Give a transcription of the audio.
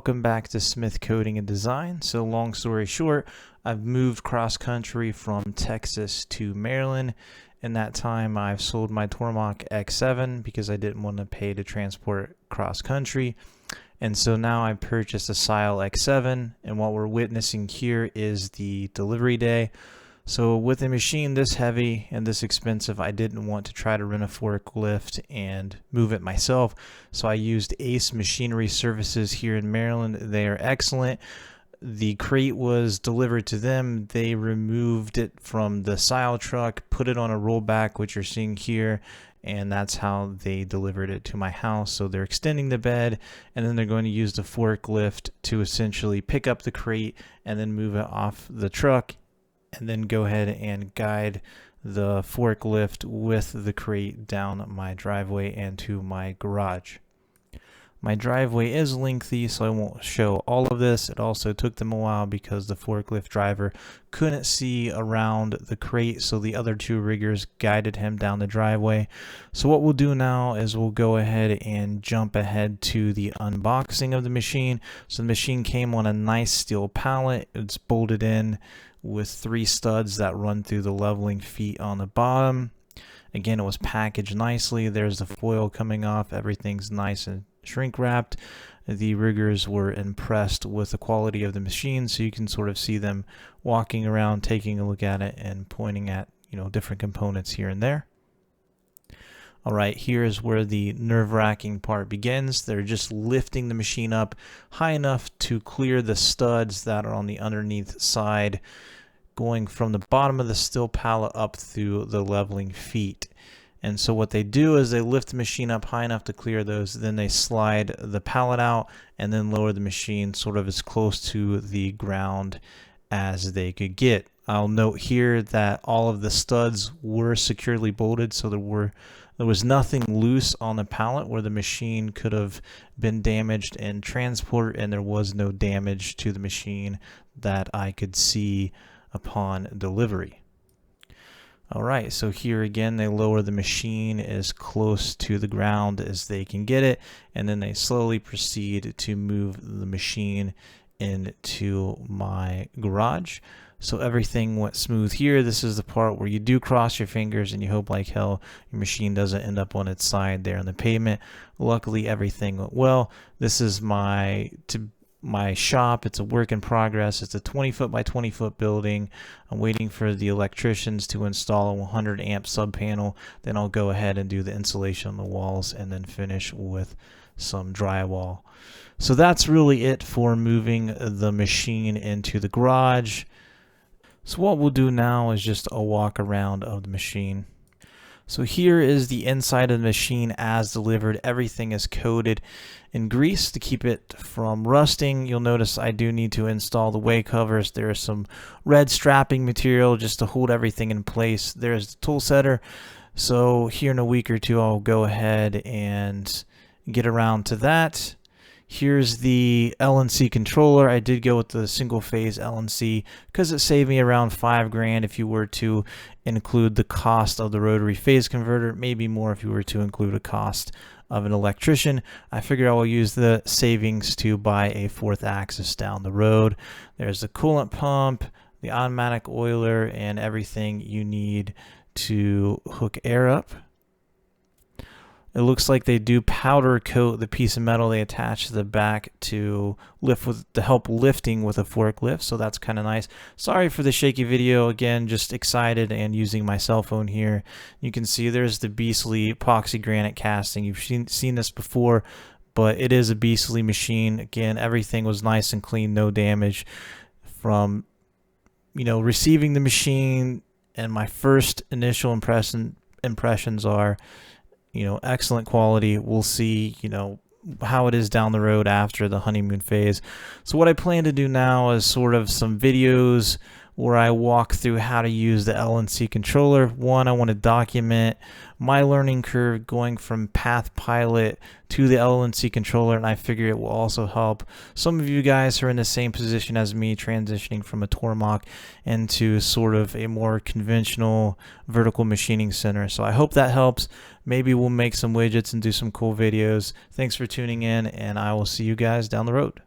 Welcome back to Smith Coding and Design. So long story short, I've moved cross country from Texas to Maryland. In that time, I've sold my Tormach X7 because I didn't want to pay to transport cross country. And so now I purchased a SYIL X7, and what we're witnessing here is the delivery day. So with a machine this heavy and this expensive, I didn't want to try to rent a forklift and move it myself. So I used Ace Machinery Services here in Maryland. They are excellent. The crate was delivered to them. They removed it from the SYIL truck, put it on a rollback, which you're seeing here, and that's how they delivered it to my house. So they're extending the bed, and then they're going to use the forklift to essentially pick up the crate and then move it off the truck, and then go ahead and guide the forklift with the crate down my driveway and to my garage. My driveway is lengthy, so I won't show all of this. It also took them a while because the forklift driver couldn't see around the crate, so the other two riggers guided him down the driveway. So what we'll do now is we'll go ahead and jump ahead to the unboxing of the machine. So the machine came on a nice steel pallet. It's bolted in with 3 studs that run through the leveling feet on the bottom. Again, it was packaged nicely. There's the foil coming off. Everything's nice and shrink wrapped. The riggers were impressed with the quality of the machine, so you can sort of see them walking around, taking a look at it, and pointing at, different components here and there. All right, here's where the nerve-wracking part begins. They're just lifting the machine up high enough to clear the studs that are on the underneath side, going from the bottom of the steel pallet up through the leveling feet. And so what they do is they lift the machine up high enough to clear those, then they slide the pallet out and then lower the machine sort of as close to the ground as they could get. I'll note here that all of the studs were securely bolted, so there was nothing loose on the pallet where the machine could have been damaged in transport, and there was no damage to the machine that I could see upon delivery. All right, so here again, they lower the machine as close to the ground as they can get it, and then they slowly proceed to move the machine into my garage. So everything went smooth here. This is the part where you do cross your fingers and you hope like hell your machine doesn't end up on its side there on the pavement. Luckily, everything went well. This is my shop. It's a work in progress. It's a 20-foot by 20-foot building. I'm waiting for the electricians to install a 100 amp sub panel. Then I'll go ahead and do the insulation on the walls and then finish with some drywall. So that's really it for moving the machine into the garage. So what we'll do now is just a walk around of the machine. So here is the inside of the machine as delivered. Everything is coated in grease to keep it from rusting. You'll notice I do need to install the way covers. There is some red strapping material just to hold everything in place. There's the tool setter. So here in a week or two, I'll go ahead and get around to that. Here's the LNC controller. I did go with the single phase LNC because it saved me around $5,000 if you were to include the cost of the rotary phase converter, maybe more if you were to include a cost of an electrician. I figured I will use the savings to buy a 4th axis down the road. There's the coolant pump, the automatic oiler, and everything you need to hook air up. It looks like they do powder coat the piece of metal they attach to the back to help lifting with a forklift, so that's kind of nice. Sorry for the shaky video. Again, just excited and using my cell phone here. You can see there's the beastly epoxy granite casting. You've seen this before, but it is a beastly machine. Again, everything was nice and clean, no damage from receiving the machine. And my first initial impressions are excellent quality. We'll see, how it is down the road after the honeymoon phase. So what I plan to do now is sort of some videos where I walk through how to use the LNC controller. One, I want to document my learning curve going from Path Pilot to the LNC controller, and I figure it will also help some of you guys who are in the same position as me, transitioning from a Tormach into sort of a more conventional vertical machining center. So I hope that helps. Maybe we'll make some widgets and do some cool videos. Thanks for tuning in, and I will see you guys down the road.